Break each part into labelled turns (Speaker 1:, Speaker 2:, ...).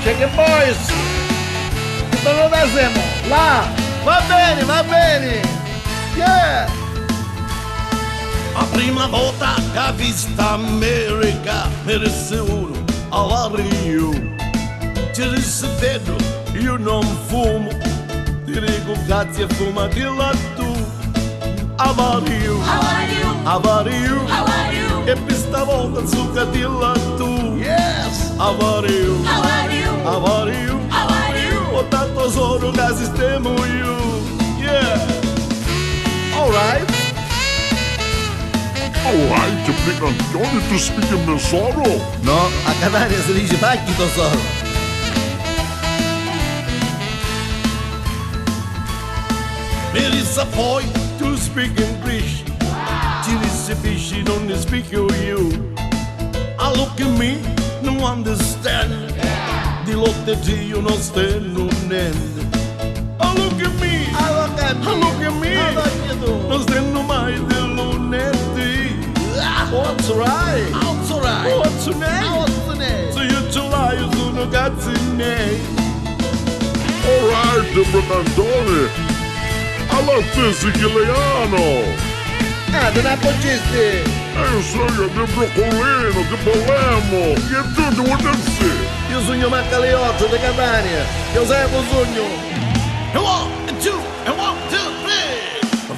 Speaker 1: Che boys! Dove lo siamo? Là! Va bene! Yeah!
Speaker 2: La prima volta che ho visto America mi disse uno, how are you? Ti disse Pedro, io non fumo. Ti dico grazie, fumatela tu. How are you?
Speaker 3: How are you?
Speaker 2: How are you?
Speaker 3: How are you?
Speaker 2: E questa volta zuccatela tu.
Speaker 1: Yes!
Speaker 2: How are you?
Speaker 3: How are you?
Speaker 2: How are you?
Speaker 3: How are you?
Speaker 2: Ho tanto solo che sistemo io. Yeah!
Speaker 1: Alright!
Speaker 4: Alright, Brigantony, tu speak in Minnesota?
Speaker 1: No, a Catania si dice pacchi tesoro.
Speaker 2: Mi disse poi, tu speak English. Ti disse fishy, non ne speak you. I look at me, non understand. Di lotte io non stanno niente. I look at me, non stanno mai di lunedì.
Speaker 1: What's right?
Speaker 2: What's name? So io ce l'hai, sono cazzi miei.
Speaker 4: Alright, Brigantony. Alla te siciliano.
Speaker 1: Ah, non appoggisti!
Speaker 4: Io sono di broccolino, di Palermo. Che tu devo dire?
Speaker 1: Io sogno manca le 8 di Catania. Io sai che sogno.
Speaker 2: And 1, and 2, and 1, 2, 3.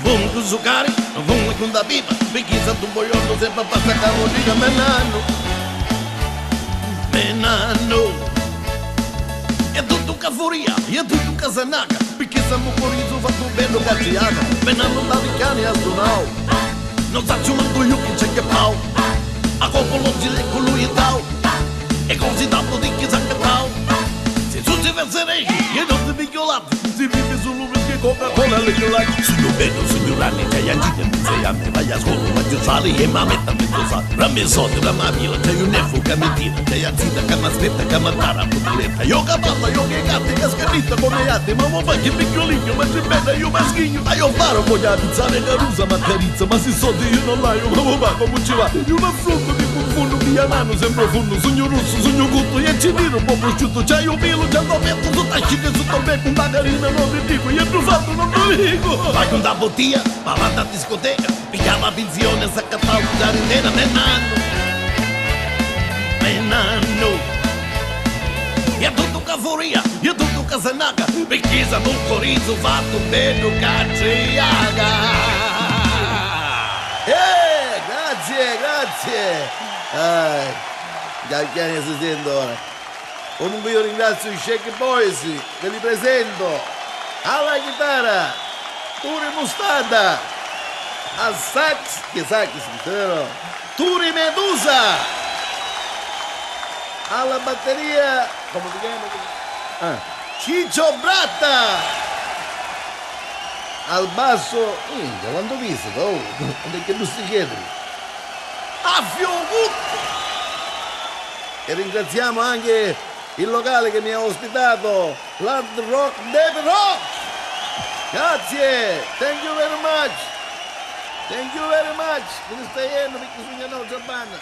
Speaker 2: Vamos com zucari, vamos com da pipa. Preguiça do boiando, sempre passa caroliga, menano. É tudo caforia, é tudo casanaca. Preguiça no corizo, va tu bendo cacciaga. Menano da vicani a zonal. Non faccio manco io che c'è che pau. A copolo di lecolo e tal. E così tanto di chissà che tal. Se tu ti pensereggi, io non ti picchiolati. Si vive solo perché Coca-Cola le chiolati. Sugno bello, sugno ranni, c'hai angine, sei ante, vai a scuola, vai a sale e mametta mi sa. Rammi soldi, ramma vila, c'hai un nefo che mi tira, c'hai anzita che mi aspetta, che mi tara, puttoletta. Io capalla, io che gatti, che scarrita come gatti, ma mo fai che piccolino, ma c'è bella, io maschino. Ma io faro con la pizzare carusa, ma carizza, ma si soldi io non l'aio, ma mo va come ci va. Io non affronto di confondo, via nano, sembra fondo, sogno rosso, sogno cotto, e ci tiro un po' prosciutto, c'hai un pelo, c'hai un petto, sotto a scicche, sotto al becco, un bagarina, non ti dico, io più fatto, non ti dico. Vai con da bottiglia, va avanti a discoteca, piglia la pensione, sacca la giardina, menano. E tutto caforia, e tutto casanaca, perché sa un corizo fatto bello cacciaga.
Speaker 1: Grazie! Gianni si sente ora. Comunque io ringrazio i Shake Boys, ve li presento. Alla chitarra, Turi Mustata. Al sax, che sax, vero? Turi Medusa. Alla batteria, come si chiama? Ciccio Bratta. Al basso, quando visto, che non si chiede.
Speaker 2: A Fiogucco.
Speaker 1: E ringraziamo anche il locale che mi ha ospitato, l'Hard Rock Dave Rock. Grazie, thank you very much. Me ne stai yendo perché sono già banda.